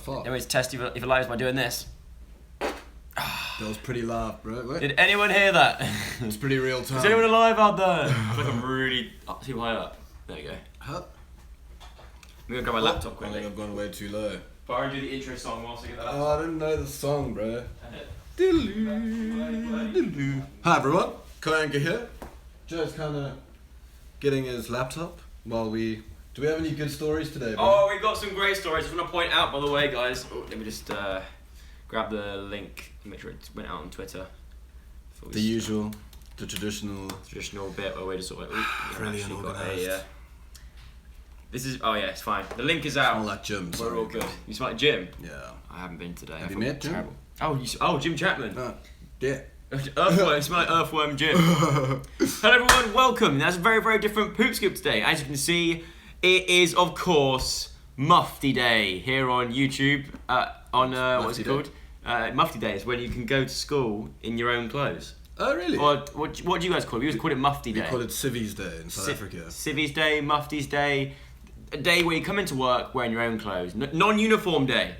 fuck? Anyways, test if it lies by doing this. That was pretty loud, bro. Wait. Did anyone hear that? It's pretty real time. Is anyone alive out there? I feel like I'm really too high up. There you go. Huh? I'm gonna grab my laptop quickly. I've gone way too low. Byron, do the intro song whilst I get that Oh, I didn't know the song, bro. Diddle-oo. Hi everyone, Co-Anchor here. Joe's kind of getting his laptop while we... Do we have any good stories today, bro? Oh, we've got some great stories. I just want to point out, by the way, guys. Oh, let me just grab the link and make sure it went out on Twitter. The usual, the traditional bit where we just sort of like... Really unorganised. This is... Oh yeah, it's fine. The link is out. Smell like Jim, We're sorry. all good. You smell like Jim? Yeah. I haven't been today. Have you met Jim? Terrible. Oh, Jim Chapman. Yeah. Earthworm, you smell like Earthworm Jim. Hello everyone, welcome. That's a very, very different Poop Scoop today. As you can see, it is, of course, Mufti Day here on YouTube. What's it called? Mufti Day is when you can go to school in your own clothes. Oh, really? Or what do you guys call it? We always call it Mufti Day. We call it Civvies Day in South Africa. Civvies Day, Mufti's Day. A day where you come into work wearing your own clothes. Non-uniform day.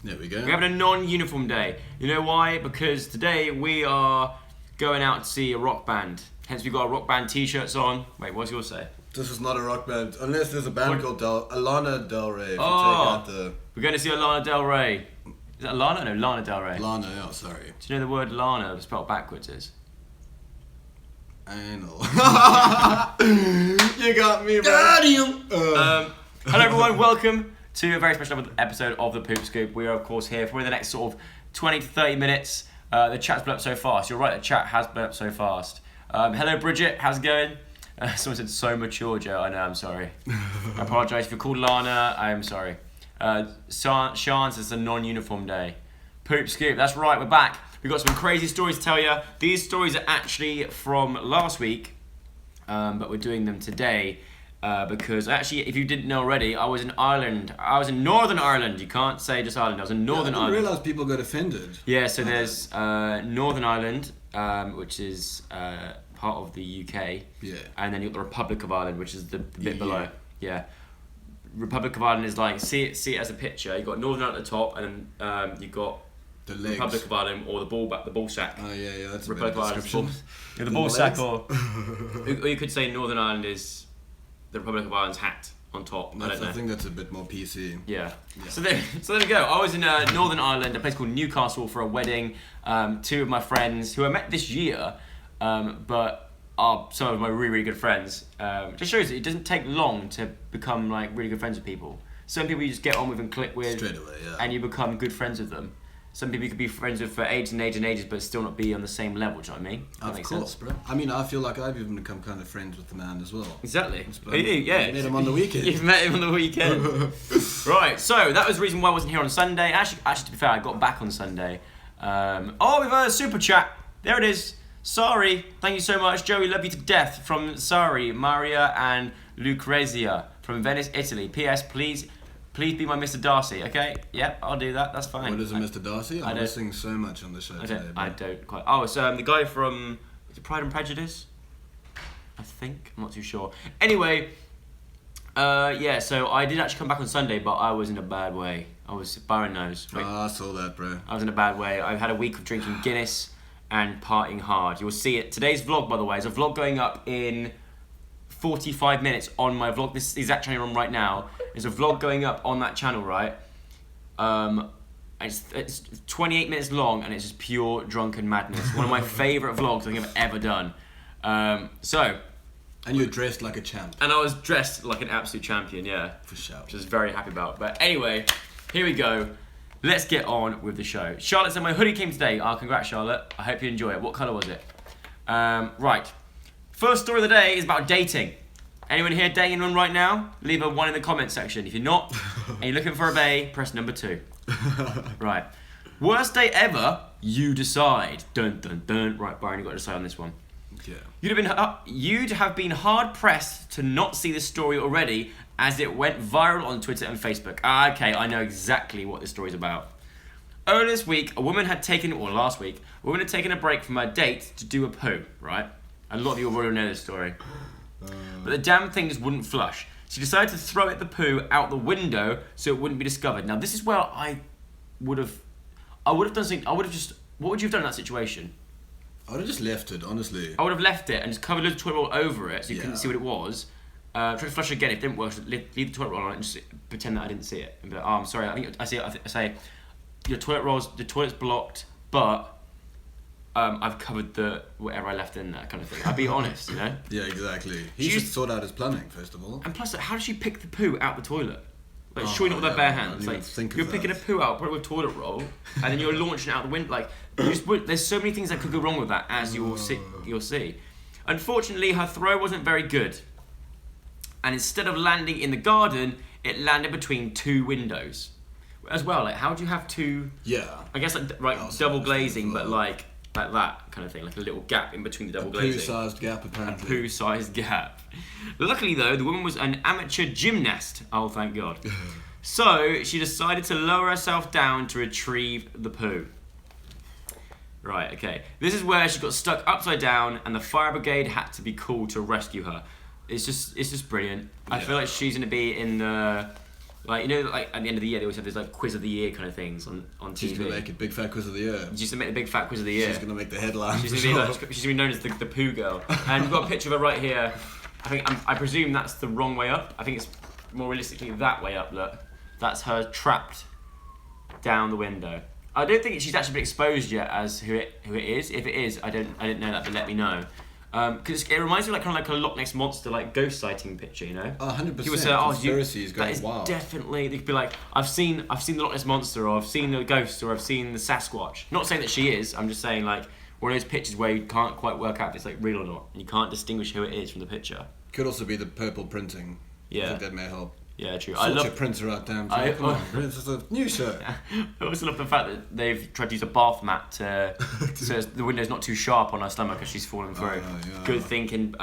There we go. We're having a non-uniform day. You know why? Because today we are going out to see a rock band. Hence we've got our rock band t-shirts on. Wait, what's yours say? This is not a rock band, unless there's a band called Alana Del Rey. If you take Oh, out the... we're going to see Lana Del Rey. Is that Lana? No, Lana Del Rey. Lana, yeah, sorry. Do you know the word Lana spelled backwards is? Anal. You got me, bro. Hello everyone, welcome to a very special episode of the Poop Scoop. We are of course here for the next sort of 20 to 30 minutes. The chat's blown up so fast. You're right, the chat has blown up so fast. Hello Bridget, how's it going? Someone said so mature, Joe. I know, I'm sorry. I apologise. If you're called Lana, I'm sorry. Sean says it's a non-uniform day. Poop Scoop, that's right, we're back. We've got some crazy stories to tell you. These stories are actually from last week, but we're doing them today. Because actually, if you didn't know already, I was in Ireland. I was in Northern Ireland. You can't say just Ireland. I was in Northern Ireland. I didn't realise people got offended. Yeah, so there's Northern Ireland, which is part of the UK. Yeah. And then you've got the Republic of Ireland, which is the bit below. Yeah. Republic of Ireland is like, see it as a picture. You've got Northern Ireland at the top, and then you've got the legs. Republic of Ireland, or the ball sack. Oh yeah, that's Republic a of better description. The ball sack, or you could say Northern Ireland is the Republic of Ireland's hat on top. I think that's a bit more PC. Yeah. So there we go. I was in Northern Ireland, a place called Newcastle, for a wedding. Two of my friends who I met this year, but are some of my really, really good friends. Just shows that it doesn't take long to become like really good friends with people. Some people you just get on with and click with straight away, yeah. And you become good friends with them. Some people you could be friends with for ages and ages and ages, but still not be on the same level. Do you know what I mean? Of course, bro. I mean, I feel like I've even become kind of friends with the man as well. Exactly. Yeah. I met him on the weekend. You've met him on the weekend. Right. So that was the reason why I wasn't here on Sunday. Actually, to be fair, I got back on Sunday. We've had a super chat. There it is. Sorry. Thank you so much, Joey. Love you to death from Sari, Maria, and Lucrezia from Venice, Italy. P.S. Please be my Mr. Darcy, okay? Yep, I'll do that. That's fine. What is a Mr. Darcy? I'm listening so much on the show today. I don't quite. Oh, it's the guy from Pride and Prejudice. I think. I'm not too sure. Anyway, so I did actually come back on Sunday, but I was in a bad way. Byron knows. Right? Oh, I saw that, bro. I was in a bad way. I've had a week of drinking Guinness and partying hard. You will see it. Today's vlog, by the way, is a vlog going up in 45 minutes on my vlog. This exact channel I'm on right now. There's a vlog going up on that channel, right? It's 28 minutes long, and it's just pure drunken madness. One of my favourite vlogs I think I've ever done. And you're dressed like a champ. And I was dressed like an absolute champion, yeah. For sure. Which I was very happy about. But anyway, here we go. Let's get on with the show. Charlotte said my hoodie came today. Congrats, Charlotte. I hope you enjoy it. What colour was it? Right. First story of the day is about dating. Anyone here dating anyone right now? Leave a 1 in the comments section. If you're not, and you're looking for a bae, press number 2. Right. Worst day ever, you decide. Dun, dun, dun. Right, Byron, you've got to decide on this one. Yeah. You'd have been hard pressed to not see this story already, as it went viral on Twitter and Facebook. Okay, I know exactly what this story's about. Earlier this week, last week, a woman had taken a break from her date to do a poo, right? A lot of you already know this story. But the damn thing just wouldn't flush. She decided to throw the poo out the window so it wouldn't be discovered. Now, this is where I would have done something. What would you have done in that situation? I would have just left it, honestly. I would have left it and just covered the toilet roll over it so you couldn't see what it was. Try to flush it again. If it didn't work, leave the toilet roll on it and just pretend that I didn't see it. And be like, oh, I'm sorry. I say, the toilet's blocked, but I've covered whatever I left in there, kind of thing. I'd be honest, you know? Yeah, exactly. He should sort out his plumbing, first of all. And plus, how did she pick the poo out the toilet? Like, surely not with her bare hands. Like, you're picking a poo out, put it with toilet roll, and then you're launching it out the window. Like, there's so many things that could go wrong with that, as you'll see. Unfortunately, her throw wasn't very good. And instead of landing in the garden, it landed between two windows. As well, like, how do you have two... Yeah. I guess, double glazing, but like that kind of thing. Like a little gap in between the double glazing. Poo-sized gap, apparently. A poo-sized gap. Luckily, though, the woman was an amateur gymnast. Oh, thank God. So, she decided to lower herself down to retrieve the poo. Right, okay. This is where she got stuck upside down and the fire brigade had to be called to rescue her. It's just brilliant. I feel like she's going to be in the... Like, you know, like at the end of the year, they always have these like quiz of the year kind of things on TV. She's going to make a big fat quiz of the year. She's going to make the big fat quiz of the year. She's going to make the headline. She's going to be known as the poo girl. And we've got a picture of her right here. I presume that's the wrong way up. I think it's more realistically that way up, look. That's her trapped down the window. I don't think she's actually been exposed yet as who it is. If it is, I didn't know that, but let me know. Because it reminds me of like a Loch Ness Monster like ghost sighting picture, you know? 100%. People say, conspiracies going that is wild. Definitely, they could be like, I've seen the Loch Ness Monster, or I've seen the ghost, or I've seen the Sasquatch. Not saying that she is. I'm just saying like one of those pictures where you can't quite work out if it's like real or not, and you can't distinguish who it is from the picture. Could also be the purple printing. Yeah. I think that may help. Yeah, true. Sort your printer out, damn. Come on, this is a new show. I also love the fact that they've tried to use a bath mat so the window's not too sharp on her stomach as she's falling through. Yeah. Good thinking.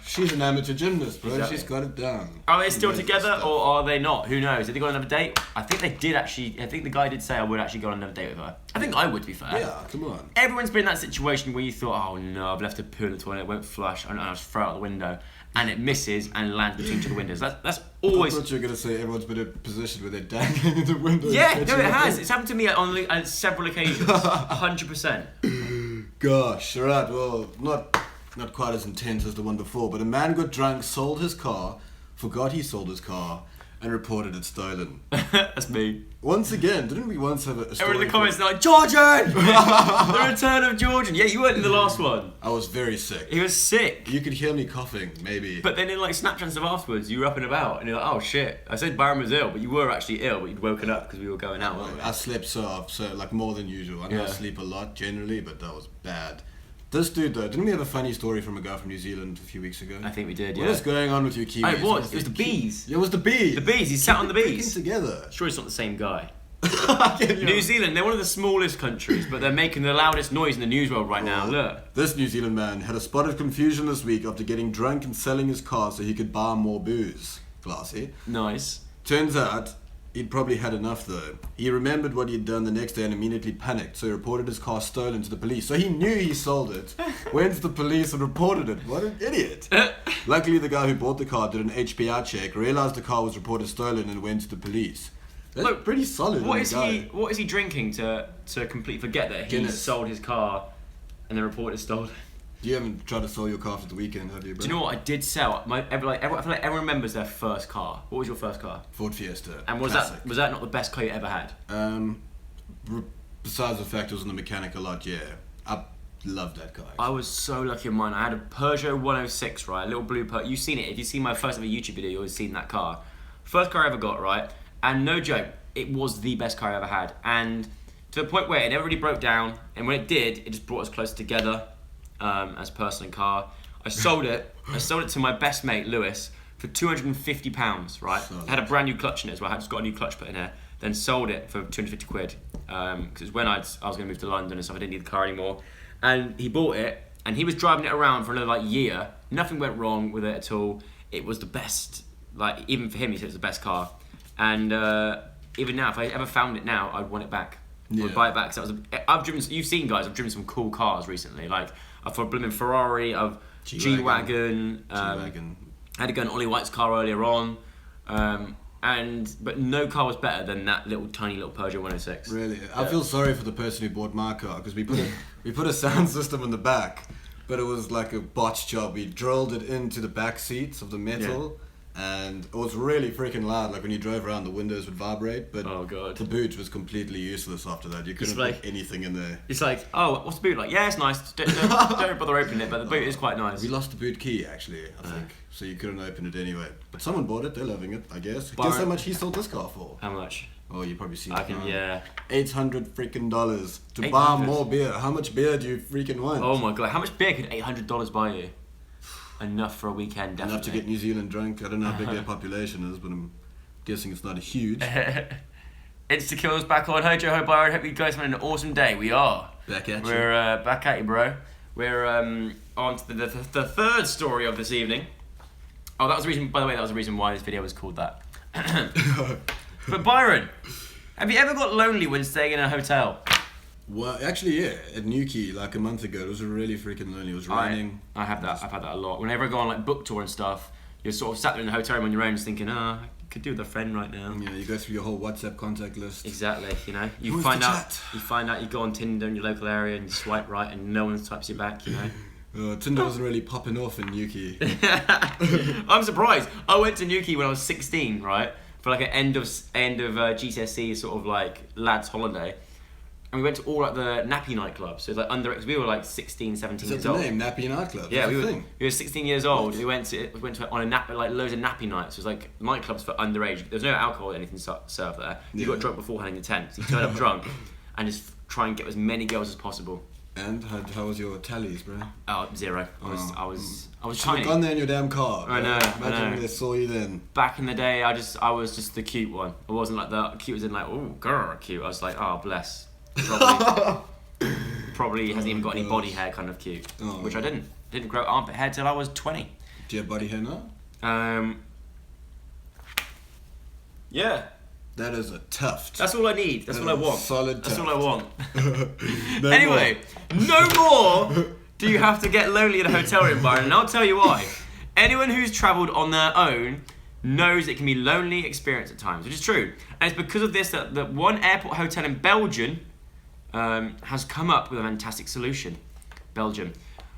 She's an amateur gymnast, bro. Exactly. She's got it down. Are they still together or are they not? Who knows? Did they go on another date? I think they did actually. I think the guy did say I would actually go on another date with her. I think I would, to be fair. Yeah, come on. Everyone's been in that situation where you thought, oh no, I've left a poo in the toilet, it won't flush, and I'll just throw it out the window. And it misses and lands between two windows. That's always. I thought you were going to say everyone's been in a position where they're dangling in the window. Yeah, no, it has. It's happened to me on several occasions. 100%. Gosh, alright, well, not quite as intense as the one before, but a man got drunk, sold his car, forgot he sold his car, and reported it stolen. That's me. Once again, didn't we once have a story? Everyone in the comments are like, Georgian! The return of Georgian. Yeah, you weren't in the last one. I was very sick. He was sick. You could hear me coughing, maybe. But then in like Snapchat and stuff afterwards, you were up and about, and you're like, oh shit. I said Byron was ill, but you were actually ill, but you'd woken up because we were going out, weren't we? I slept so like more than usual. I know I sleep a lot generally, but that was bad. This dude though, didn't we have a funny story from a guy from New Zealand a few weeks ago? I think we did, yeah. What is going on with you Kiwis? Oh, it was. It was the bees. It was the bees. The bees. He sat on the bees. Together. Sure, it's not the same guy. New Zealand, they're one of the smallest countries, but they're making the loudest noise in the news world right now. Look. This New Zealand man had a spot of confusion this week after getting drunk and selling his car so he could buy more booze. Classy. Nice. Turns out, he'd probably had enough though. He remembered what he'd done the next day and immediately panicked, so he reported his car stolen to the police. So he knew he sold it, went to the police and reported it. What an idiot. Luckily, the guy who bought the car did an HPI check, realised the car was reported stolen and went to the police. That's Look, pretty solid. What is he drinking to completely forget that he sold his car and then reported stolen? You haven't tried to sell your car for the weekend, have you, bro? Do you know what I did sell? I feel like everyone remembers their first car. What was your first car? Ford Fiesta. And was that not the best car you ever had? Besides the fact it was in the mechanic a lot, yeah. I loved that car. I was so lucky in mine. I had a Peugeot 106, right? A little blue Peugeot. You've seen it. If you've seen my first ever YouTube video, you've always seen that car. First car I ever got, right? And no joke, it was the best car I ever had. And to the point where it never really broke down. And when it did, it just brought us closer together as a person and car. I sold it. I sold it to my best mate, Lewis, for £250, right? I had a brand new clutch in it as well. I had just got a new clutch put in there. Then sold it for 250 quid. Because it was when I was going to move to London and stuff. I didn't need the car anymore. And he bought it. And he was driving it around for another year. Nothing went wrong with it at all. It was the best. Like, even for him, he said it was the best car. And even now, if I ever found it now, I'd want it back. I would buy it back. So I've driven. You've seen, guys. I've driven some cool cars recently. Like I've got a blooming Ferrari. I've G-Wagon. I had to go on Ollie White's car earlier on. But no car was better than that tiny little Peugeot 106. Really? I feel sorry for the person who bought my car because we put a sound system in the back, but it was like a botch job. We drilled it into the back seats of the metal, and it was really freaking loud. Like when you drove around, the windows would vibrate. But oh god, the boot was completely useless after that. You couldn't put anything in there. It's like, oh, what's the boot like? Yeah, it's nice. Don't bother opening it, but the boot is quite nice. We lost the boot key actually, I think, so you couldn't open it anyway. But someone bought it. They're loving it, I guess. Guess how much he sold this car for? How much? Oh, you probably seen. $800 freaking to buy more beer. How much beer do you freaking want? Oh my god, how much beer could $800 buy you? Enough for a weekend, definitely. Enough to get New Zealand drunk. I don't know how big their population is, but I'm guessing it's not a huge. Insta-Kill's back on. Hojo, ho, Byron. Hope you guys had an awesome day. We are. Back at you. We're back at you, bro. We're on to the third story of this evening. Oh, that was the reason, by the way, that was the reason why this video was called that. But Byron, have you ever got lonely when staying in a hotel? Well, actually, yeah. At Newquay, like a month ago, it was really freaking lonely. It was raining. I have that. I've had that a lot. Whenever I go on like book tour and stuff, you're sort of sat there in the hotel room on your own, just thinking, I could do with a friend right now. Yeah, you go through your whole WhatsApp contact list. Exactly. You know, you find out you go on Tinder in your local area and you swipe right, and no one types you back. You know. Tinder wasn't really popping off in Newquay. I'm surprised. I went to Newquay when I was 16, right, for like an end of GCSE sort of like lads holiday. And we went to all like the nappy nightclubs. So like we were like 16, 17 years old. Is that the name, nappy nightclub? Yeah, we were 16 years old. We went on like loads of nappy nights. It was like nightclubs for underage. There's no alcohol or anything served there. You got drunk beforehand in the tent. So you turn up drunk and just try and get as many girls as possible. And how was your tallies, bro? Oh, 0. I was Should tiny. have gone there in your damn car. I know. Imagine they saw you then. Back in the day, I was just the cute one. I wasn't like the cute as in like, oh, girl, cute. I was like, oh, bless. Probably hasn't even got any body hair kind of cute, which I didn't grow armpit hair till I was 20. Do you have body hair now? Yeah. That is a tuft. That's all I need. That's all I want. Solid tuft. That's all I want. Anyway, no more do you have to get lonely in a hotel room, Byron, and I'll tell you why. Anyone who's travelled on their own knows it can be a lonely experience at times, which is true. And it's because of this that one airport hotel in Belgium has come up with a fantastic solution. Belgium.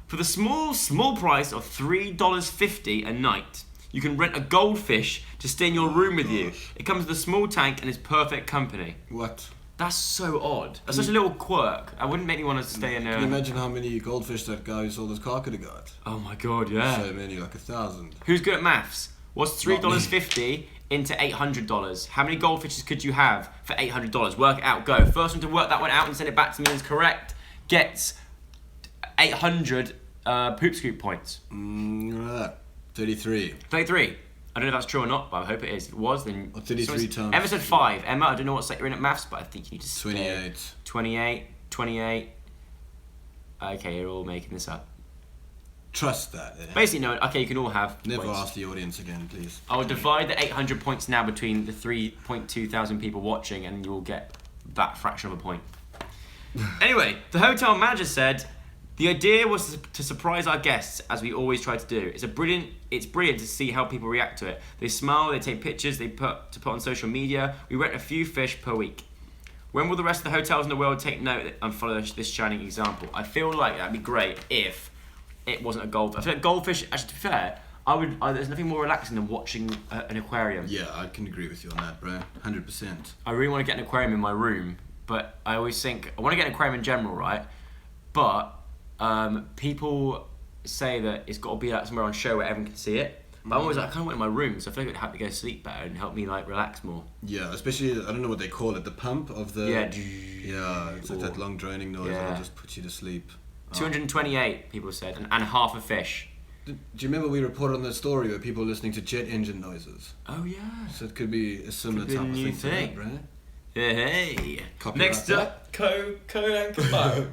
For the small price of $3.50 a night, you can rent a goldfish to stay in your room with you. It comes with a small tank and is perfect company. What? That's so odd. That's such a little quirk. I wouldn't make me want to stay in a... Can you imagine how many goldfish that guy who sold his car could have got? Oh my god, yeah. So many, like 1,000. Who's good at maths? What's $3.50 into $800? How many goldfishes could you have for $800? Work it out, go. First one to work that one out and send it back to me is correct gets 800 poop scoop points. 33. 33. I don't know if that's true or not, but I hope it is. If it was, then... Or 33 times. Emma said 5. Emma, I don't know what set you're in at maths, but I think you need to... 28. 28. Okay, you're all making this up. Trust that. Yeah. Basically, no. Okay, you can all have Never points. ask the audience again, please. I will divide the 800 points now between the 3.2 thousand people watching, and you will get that fraction of a point. Anyway, the hotel manager said the idea was to surprise our guests, as we always try to do. It's brilliant to see how people react to it. They smile, they take pictures, they put on social media. We rent a few fish per week. When will the rest of the hotels in the world take note and follow this shining example? I feel like that'd be great if it wasn't a goldfish. I feel like goldfish, actually, to be fair, there's nothing more relaxing than watching an aquarium. Yeah, I can agree with you on that, bro. 100%. I really want to get an aquarium in my room, but I always think, I want to get an aquarium in general, right? But people say that it's got to be like somewhere on show where everyone can see it. But I'm always like, I kind of want it in my room, so I feel like it'd help me go to sleep better and help me like relax more. Yeah, especially, I don't know what they call it, the pump of the... Yeah. Yeah, it's like that long droning noise that'll just put you to sleep. 228, people said, and half a fish. Do you remember we reported on that story where people were listening to jet engine noises? Oh, yeah. So it could be a similar type of thing to that, right? Hey. Copyright Next up, Coke.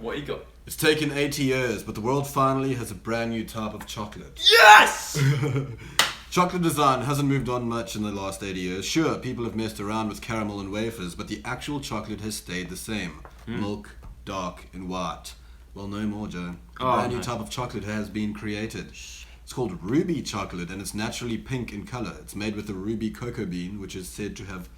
What you got? It's taken 80 years, but the world finally has a brand new type of chocolate. Yes! Chocolate design hasn't moved on much in the last 80 years. Sure, people have messed around with caramel and wafers, but the actual chocolate has stayed the same. Milk, dark and white. Well, no more, Joe. A brand new type of chocolate has been created. It's called ruby chocolate, and it's naturally pink in color. It's made with the ruby cocoa bean, which is said to have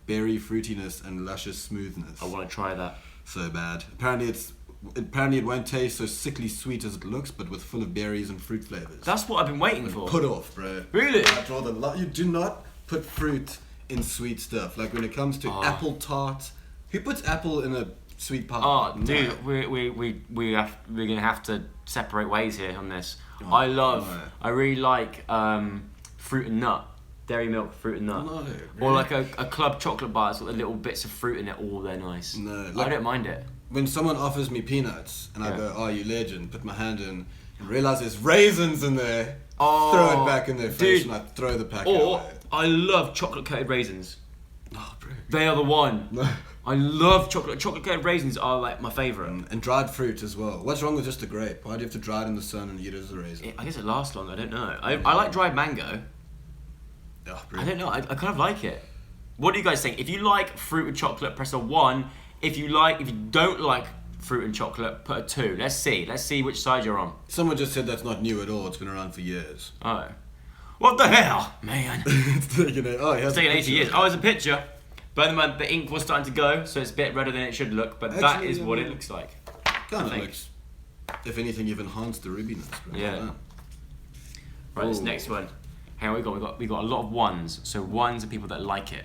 berry fruitiness and luscious smoothness. I want to try that. So bad. Apparently it won't taste so sickly sweet as it looks, but with full of berries and fruit flavors. That's what I've been waiting for. Put off, bro. Really? I draw the line. You do not put fruit in sweet stuff. Like when it comes to apple tart, who puts apple in a sweet pie? Oh, No. dude, we're gonna have to separate ways here on this. Oh, I really like fruit and nut, dairy milk, fruit and nut, No, or really? like a club chocolate bar that's got the little bits of fruit in it. Oh, they're nice. No, I like- don't mind it. When someone offers me peanuts and I Yeah. go, "Oh, you legend," put my hand in and realize there's raisins in there, Oh, throw it back in their face, dude. and I throw the packet Or away. I love chocolate coated raisins. Oh, bro. They are the one. No. I love chocolate coated raisins are like my favourite. And dried fruit as well. What's wrong with just a grape? Why do you have to dry it in the sun and eat it as a raisin? I guess it lasts long. I don't know. I like dried mango. Oh, bro. I don't know. I kind of like it. What do you guys think? If you like fruit and chocolate, press a 1. If you don't like fruit and chocolate, put a 2. Let's see which side you're on. Someone just said that's not new at all. It's been around for years. Oh, what the hell, man? It's taken It's taken 80 years. Oh, it's a picture. But the ink was starting to go, so it's a bit redder than it should look. But that Actually, is what yeah. it looks like. Kind of think. looks. If anything, you've enhanced the rubiness. Bro. Yeah. Well done. Right, this Ooh. next one. Hang on, we got a lot of 1s. So 1s are people that like it.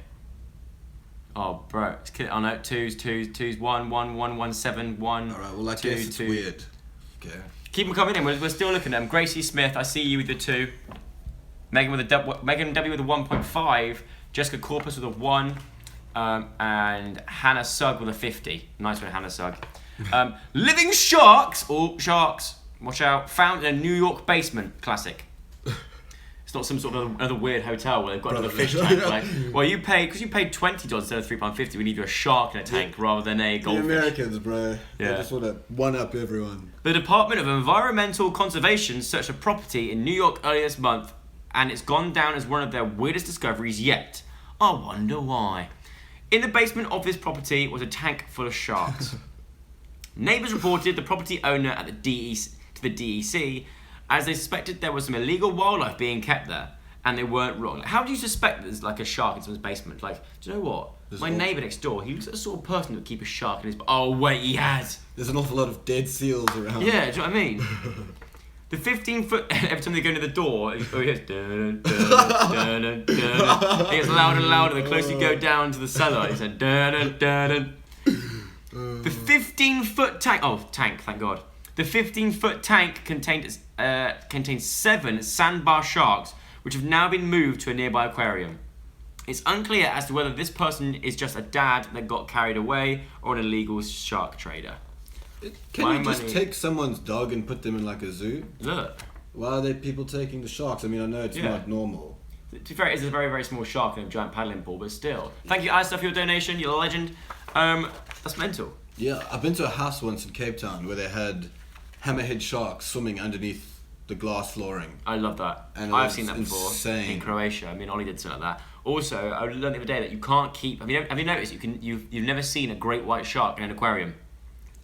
Oh, bro, it's killing. Oh no, 2s, 1, 1, 1, 1, 7, 1. All right. Well, I 2, guess it's 2. weird. Okay. Keep them coming in. We're still looking at them. Gracie Smith, I see you with the 2. Megan W with a 1.5. Jessica Corpus with a 1. And Hannah Sugg with a 50. Nice one, Hannah Sugg. Living Sharks. Oh, sharks. Watch out. Found in a New York basement. Classic. It's not some sort of another weird hotel where they've got another Probably. fish tank. Like, well, you paid $20 instead of £3.50. We need you a shark in a tank rather than a The goldfish. Americans, bro. Yeah. They just want to one up everyone. The Department of Environmental Conservation searched a property in New York earlier this month, and it's gone down as one of their weirdest discoveries yet. I wonder why. In the basement of this property was a tank full of sharks. Neighbours reported the property owner at the DEC as they suspected there was some illegal wildlife being kept there, and they weren't wrong. Like, how do you suspect there's like a shark in someone's basement? Like, do you know what? My neighbour next door, he looks like the sort of person that would keep a shark in his... Oh, wait, he has. There's an awful lot of dead seals around. Yeah, do you know what I mean? The 15-foot... Every time they go near the door, he hears... Dun, dun, dun, dun, dun. It gets louder and louder the closer you go down to the cellar. He said... Dun, dun, dun, dun. The 15-foot tank... Oh, tank, thank God. The 15-foot tank contains 7 sandbar sharks, which have now been moved to a nearby aquarium. It's unclear as to whether this person is just a dad that got carried away or an illegal shark trader. Can My you just money- take someone's dog and put them in like a zoo? Look. Why are there people taking the sharks? I mean, I know it's Yeah. not normal. To be fair, it is a very, very small shark in a giant paddling pool, but still. Thank you, Alistair, for your donation. You're a legend. That's mental. Yeah, I've been to a house once in Cape Town where they had hammerhead sharks swimming underneath the glass flooring. I love that. And it I've was seen that before insane. in Croatia. I mean, Ollie did something like that. Also, I learned the other day that you can't keep. Have you noticed you've never seen a great white shark in an aquarium?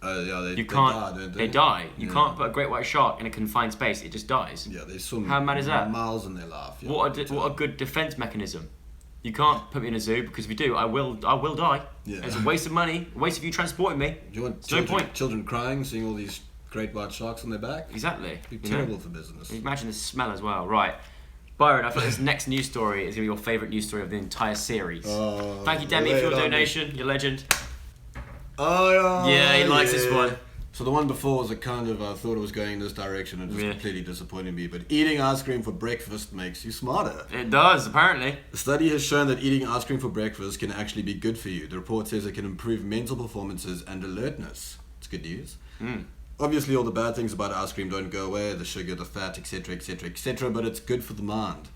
Yeah, they You can't. die, don't They die. You Yeah. can't put a great white shark in a confined space. It just dies. Yeah, they swim How mad is that? miles in their life. Yeah. What a good defense mechanism. You can't put me in a zoo because if you do, I will die. Yeah. It's a waste of money, a waste of you transporting me. Do you want There's no point. children crying, seeing all these great white sharks on their back? Exactly. Be You know? terrible for business. Imagine the smell as well. Right. Byron, I thought this next news story is going to be your favourite news story of the entire series. Oh, Thank you, Demi, lay for your it on me. donation. You're a legend. Oh, Yeah, he likes this one. So the one before was a kind of, I thought it was going this direction and just Yeah. completely disappointed me. But eating ice cream for breakfast makes you smarter. It does, apparently. A study has shown that eating ice cream for breakfast can actually be good for you. The report says it can improve mental performances and alertness. It's good news. Obviously, all the bad things about ice cream don't go away, the sugar, the fat, etc., etc., etc., but it's good for the mind.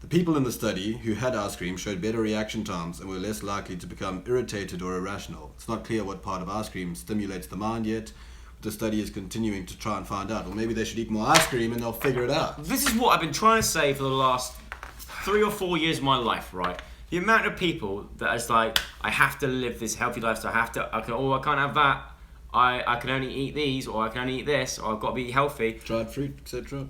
The people in the study who had ice cream showed better reaction times and were less likely to become irritated or irrational. It's not clear what part of ice cream stimulates the mind yet, but the study is continuing to try and find out. Or maybe they should eat more ice cream and they'll figure it out. This is what I've been trying to say for the last 3 or 4 years of my life, right? The amount of people that is like, I have to live this healthy lifestyle, I can't have that, I can only eat these, or I can only eat this, or I've got to be healthy. Dried fruit, etc.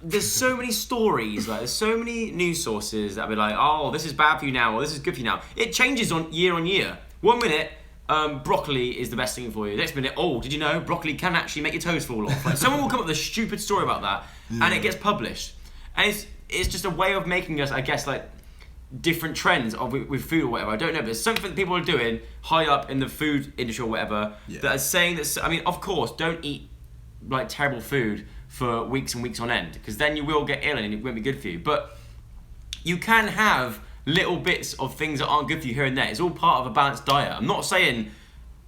there's so many stories, like there's so many news sources that be like, oh, this is bad for you now, or this is good for you now. It changes on year. 1 minute, broccoli is the best thing for you. Next minute, oh, did you know broccoli can actually make your toes fall off? Like, someone will come up with a stupid story about that, and it gets published. And it's just a way of making us, I guess, like different trends with food or whatever. I don't know, but it's something that people are doing high up in the food industry or whatever that are saying that. I mean, of course, don't eat like terrible food for weeks and weeks on end, because then you will get ill and it won't be good for you. But you can have little bits of things that aren't good for you here and there. It's all part of a balanced diet. I'm not saying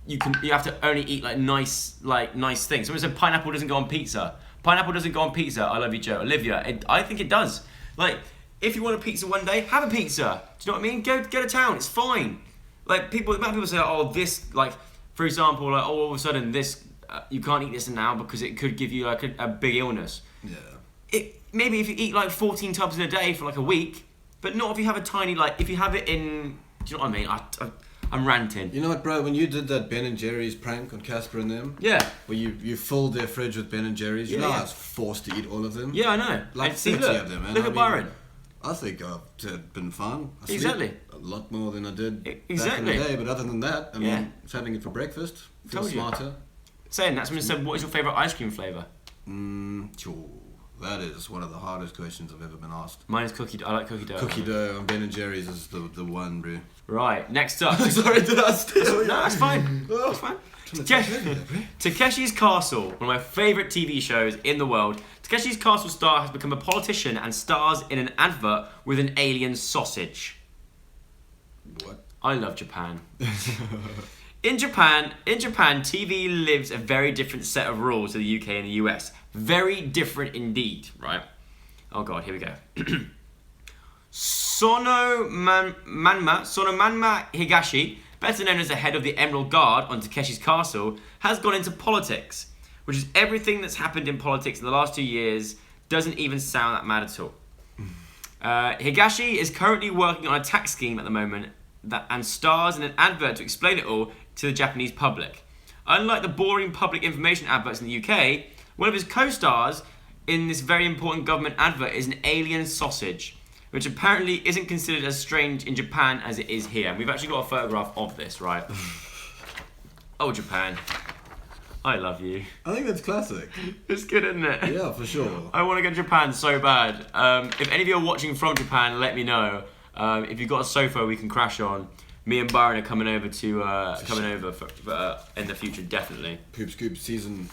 you have to only eat like nice things. Someone said pineapple doesn't go on pizza. Pineapple doesn't go on pizza. I love you, Joe. Olivia, I think it does. Like, if you want a pizza one day, have a pizza. Do you know what I mean? Go to town. It's fine. Like, people say, oh, this, like, for example, like, oh, all of a sudden this, you can't eat this now because it could give you like a big illness. Yeah. Maybe if you eat like 14 tubs in a day for like a week, but not if you have a tiny, like, if you have it in, do you know what I mean? I'm ranting. You know what, bro? When you did that Ben and Jerry's prank on Casper and them, where you filled their fridge with Ben and Jerry's, you know I was forced to eat all of them. Yeah, I know. Like 30 of them. Look at Byron. I think I've been fine. I Exactly. sleep a lot more than I did back in Exactly. the day, but other than that, I mean, just having it for breakfast, feel smarter. Saying that, someone said, what is your favourite ice cream flavour? Sure. That is one of the hardest questions I've ever been asked. Mine is cookie dough. I like cookie dough. Cookie dough on Ben and Jerry's is the one, bro. Right, next up. Sorry, did I steal? No, that's fine. That's fine. Takeshis Castle, one of my favourite TV shows in the world. Takeshis Castle star has become a politician and stars in an advert with an alien sausage. What? I love Japan. In Japan, TV lives a very different set of rules to the UK and the US. Very different indeed, right? Oh god, here we go. Sonomanma Higashi, better known as the head of the Emerald Guard on Takeshi's Castle, has gone into politics, which is everything that's happened in politics in the last 2 years. Doesn't even sound that mad at all. Higashi is currently working on a tax scheme at the moment and stars in an advert to explain it all to the Japanese public. Unlike the boring public information adverts in the UK, one of his co-stars in this very important government advert is an alien sausage, which apparently isn't considered as strange in Japan as it is here. And we've actually got a photograph of this, right? Oh, Japan. I love you. I think that's classic. It's good, isn't it? Yeah, for sure. I want to go to Japan so bad. If any of you are watching from Japan, let me know. If you've got a sofa we can crash on, me and Byron are coming over for in the future, definitely. Poop Scoop season,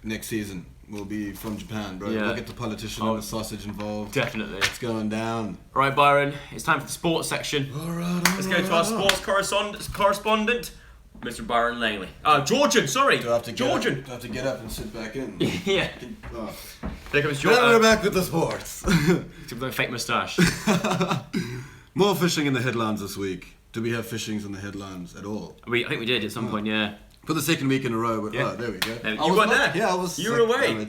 next season will be from Japan, bro. Yeah. We'll get the politician and the sausage involved. Definitely. It's going down. Right, Byron, it's time for the sports section. All right. Let's go to our sports correspondent, Mr. Byron Langley. Georgian, sorry. Do I have to Georgian. Do I have to get up and sit back in? Yeah. Oh. There comes Now we're back with the sports. With a fake moustache. More fishing in the headlines this week. Do we have fishings in the headlines at all? I think we did at some point, yeah. For the second week in a row. Yeah. Oh, there we go. You weren't there. Yeah, I was. You were away.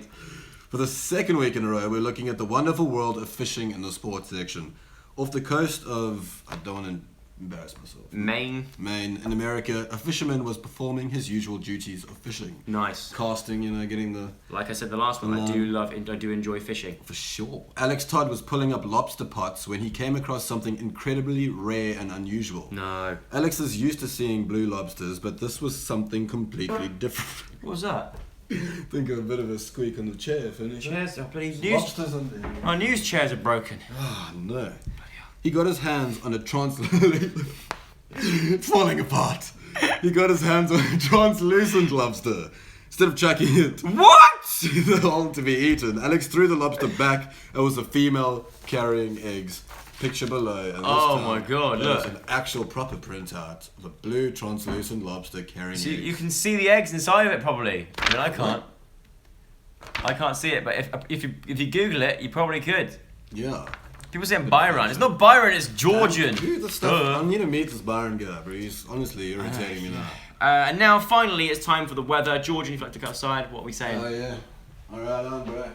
For the second week in a row, we're looking at the wonderful world of fishing in the sports section. Off the coast of, I don't want to embarrass myself. Maine, in America, a fisherman was performing his usual duties of fishing. Nice. Casting, getting the... Like I said, the last one, I do enjoy fishing. For sure. Alex Todd was pulling up lobster pots when he came across something incredibly rare and unusual. No. Alex is used to seeing blue lobsters, but this was something completely different. What was that? Think of a bit of a squeak on the chair, finish. Chairs are bloody news. Lobsters on there. Our news chairs are broken. Oh, no. He got his hands on a It's falling apart. He got his hands on a translucent lobster. Instead of chucking it to the hole to be eaten, Alex threw the lobster back. It was a female carrying eggs. Picture below. And my god, look. It's an actual proper printout of a blue translucent lobster carrying eggs. You can see the eggs inside of it probably. I mean, I can't. I can't see it, but if you Google it, you probably could. Yeah. People saying Byron. It's not Byron, it's Georgian. Dude, the stuff. I need to meet this Byron guy, bro. He's honestly irritating me now. And now, finally, it's time for the weather. Georgian, if you'd like to go outside, what are we saying? Oh, yeah. All right, on, bro.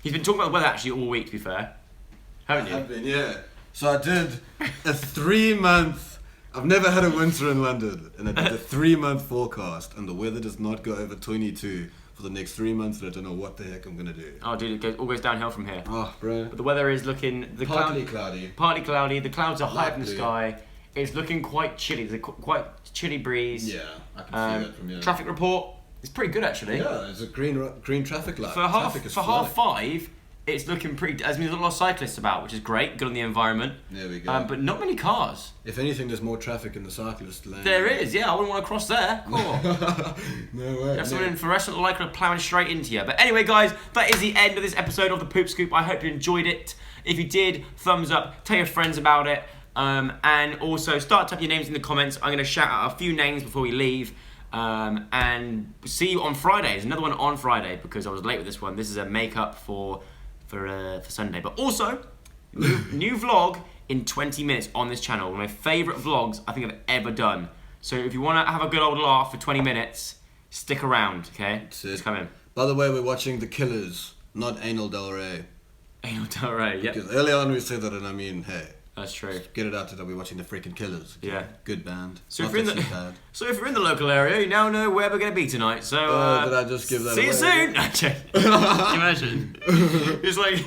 He's been talking about the weather actually all week, to be fair. Haven't you? I have been, yeah. So I did a 3-month... I've never had a winter in London. And I did a 3-month forecast, and the weather does not go over 22 for the next 3 months and I don't know what the heck I'm gonna do. Oh, dude, all goes downhill from here. Oh, bro. But the weather is looking Partly cloudy. Partly cloudy. The clouds are high up in the Likely. sky. It's looking quite chilly. There's a quite chilly breeze. Yeah, I can see that from here. Traffic report is pretty good actually. Yeah, there's a green traffic light. For half five, it's looking pretty. There's a lot of cyclists about, which is great. Good on the environment. There we go. But not many cars. If anything, there's more traffic in the cyclist lane. There is. Yeah, I wouldn't want to cross there. Cool. No way. There's someone in fluorescent Lycra plowing straight into you. But anyway, guys, that is the end of this episode of the Poop Scoop. I hope you enjoyed it. If you did, thumbs up. Tell your friends about it. And also start typing your names in the comments. I'm going to shout out a few names before we leave. And see you on Friday. There's another one on Friday because I was late with this one. This is a makeup for Sunday. But also, new vlog in 20 minutes on this channel. One of my favourite vlogs I think I've ever done. So if you want to have a good old laugh for 20 minutes, stick around, okay? Just come in. By the way, we're watching The Killers, not Anal Del Rey. Anal Del Rey, yeah. Because early on we said that, and I mean, hey. That's true. Get it out that we're watching the freaking Killers. Okay? Yeah. Good band. So if you're in the local area, you now know where we're going to be tonight. So did I just give that see away? you soon. Imagine. It's like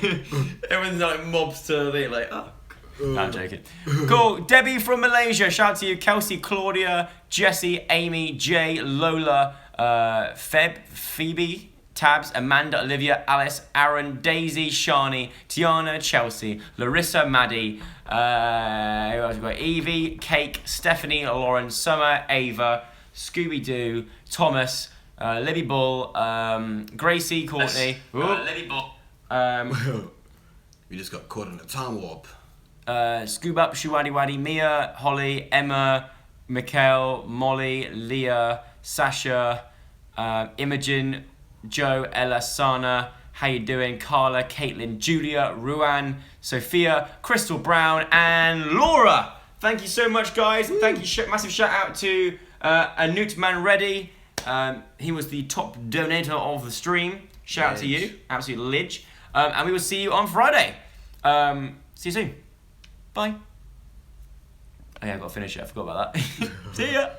everyone's like mobs to the like. Oh. No, I'm joking. Cool. Debbie from Malaysia. Shout out to you. Kelsey, Claudia, Jessie, Amy, Jay, Lola, Phoebe. Tabs, Amanda, Olivia, Alice, Aaron, Daisy, Shani, Tiana, Chelsea, Larissa, Maddie, who else we got? Evie, Cake, Stephanie, Lauren, Summer, Ava, Scooby-Doo, Thomas, Libby Bull, Gracie, Courtney, Libby Bull, We just got caught in a time warp. Scoob Up, Shuwadi Wadi, Mia, Holly, Emma, Mikkel, Molly, Leah, Sasha, Imogen, Joe, Ella, Sana, how you doing? Carla, Caitlin, Julia, Ruan, Sophia, Crystal Brown, and Laura. Thank you so much, guys. Thank you. Massive shout out to Anut Manreddy. He was the top donator of the stream. Shout out to you. Absolute lidge. And we will see you on Friday. See you soon. Bye. Oh yeah, I've got to finish it. I forgot about that. See ya.